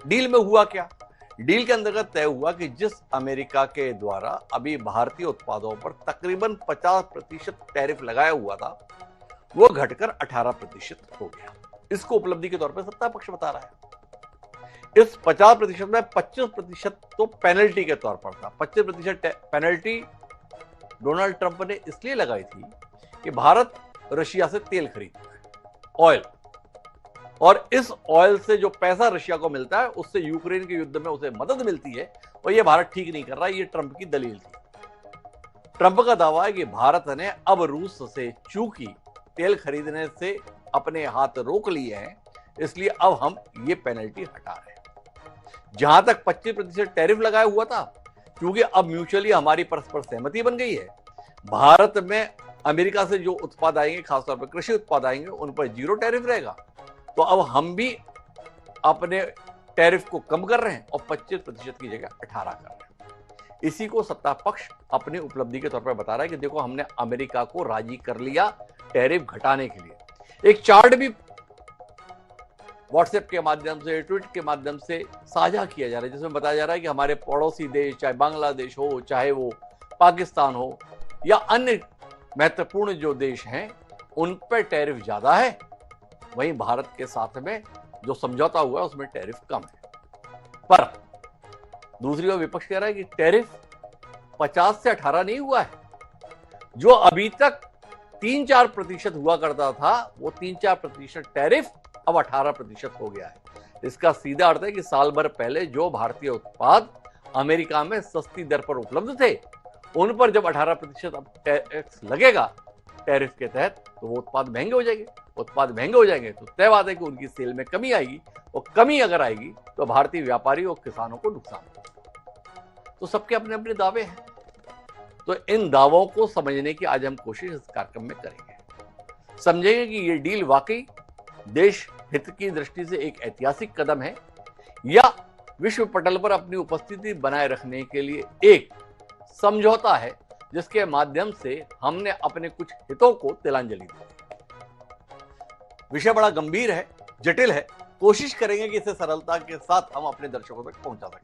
Deal में हुआ क्या? डील के अंतर्गत तय हुआ कि जिस अमेरिका के द्वारा अभी भारतीय उत्पादों पर तकरीबन 50% टैरिफ लगाया हुआ था, वो घटकर 18% हो गया। इसको उपलब्धि के तौर पर सत्ता पक्ष बता रहा है। इस 50% में 25% तो पेनल्टी के तौर पर था। 25% पेनल्टी डोनाल्ड ट्रंप ने इसलिए लगाई थी कि भारत रशिया से तेल खरीदता है, ऑयल, और इस ऑयल से जो पैसा रशिया को मिलता है उससे यूक्रेन के युद्ध में उसे मदद मिलती है, और यह भारत ठीक नहीं कर रहा है। यह ट्रंप की दलील थी। ट्रंप का दावा है कि भारत ने अब रूस से चूंकि तेल खरीदने से अपने हाथ रोक लिए हैं, इसलिए अब हम ये पेनल्टी हटा रहे हैं। जहां तक 25% टैरिफ लगाया हुआ था, क्योंकि अब म्यूचुअली हमारी परस्पर सहमति बन गई है, भारत में अमेरिका से जो उत्पाद आएंगे, खासतौर पर कृषि उत्पाद आएंगे, उन पर 0 टैरिफ रहेगा। तो अब हम भी अपने टैरिफ को कम कर रहे हैं और 25% की जगह 18 कर रहे हैं। इसी को सत्ता पक्ष अपनी उपलब्धि के तौर पर बता रहा है कि देखो, हमने अमेरिका को राजी कर लिया टैरिफ घटाने के लिए। एक चार्ट भी व्हाट्सएप के माध्यम से, ट्वीट के माध्यम से साझा किया जा रहा है, जिसमें बताया जा रहा है कि हमारे पड़ोसी देश, चाहे बांग्लादेश हो, चाहे वो पाकिस्तान हो, या अन्य महत्वपूर्ण जो देश हैं, उन पर टैरिफ ज्यादा है, वहीं भारत के साथ में जो समझौता हुआ है उसमें टैरिफ कम है। पर दूसरी ओर विपक्ष कह रहा है कि टैरिफ 50 से 18 नहीं हुआ है। जो अभी तक 3-4% हुआ करता था, वो 3-4% टैरिफ अब 18% हो गया है। इसका सीधा अर्थ है कि साल भर पहले जो भारतीय उत्पाद अमेरिका में सस्ती दर पर उपलब्ध थे, उन पर जब 18% अब टैक्स लगेगा टैरिफ के तहत, तो वो उत्पाद महंगे हो जाएंगे। उत्पाद महंगे हो जाएंगे तो तय बात है कि उनकी सेल में कमी आएगी, और कमी अगर आएगी तो भारतीय व्यापारी और किसानों को नुकसान होगा। तो सबके अपने अपने दावे हैं। तो इन दावों को समझने की आज हम कोशिश इस कार्यक्रम में करेंगे। समझेंगे कि ये डील वाकई देश हित की दृष्टि से एक ऐतिहासिक कदम है, या विश्व पटल पर अपनी उपस्थिति बनाए रखने के लिए एक समझौता है, जिसके माध्यम से हमने अपने कुछ हितों को तिलांजलि दी। विषय बड़ा गंभीर है, जटिल है। कोशिश करेंगे कि इसे सरलता के साथ हम अपने दर्शकों तक पहुंचा सकें।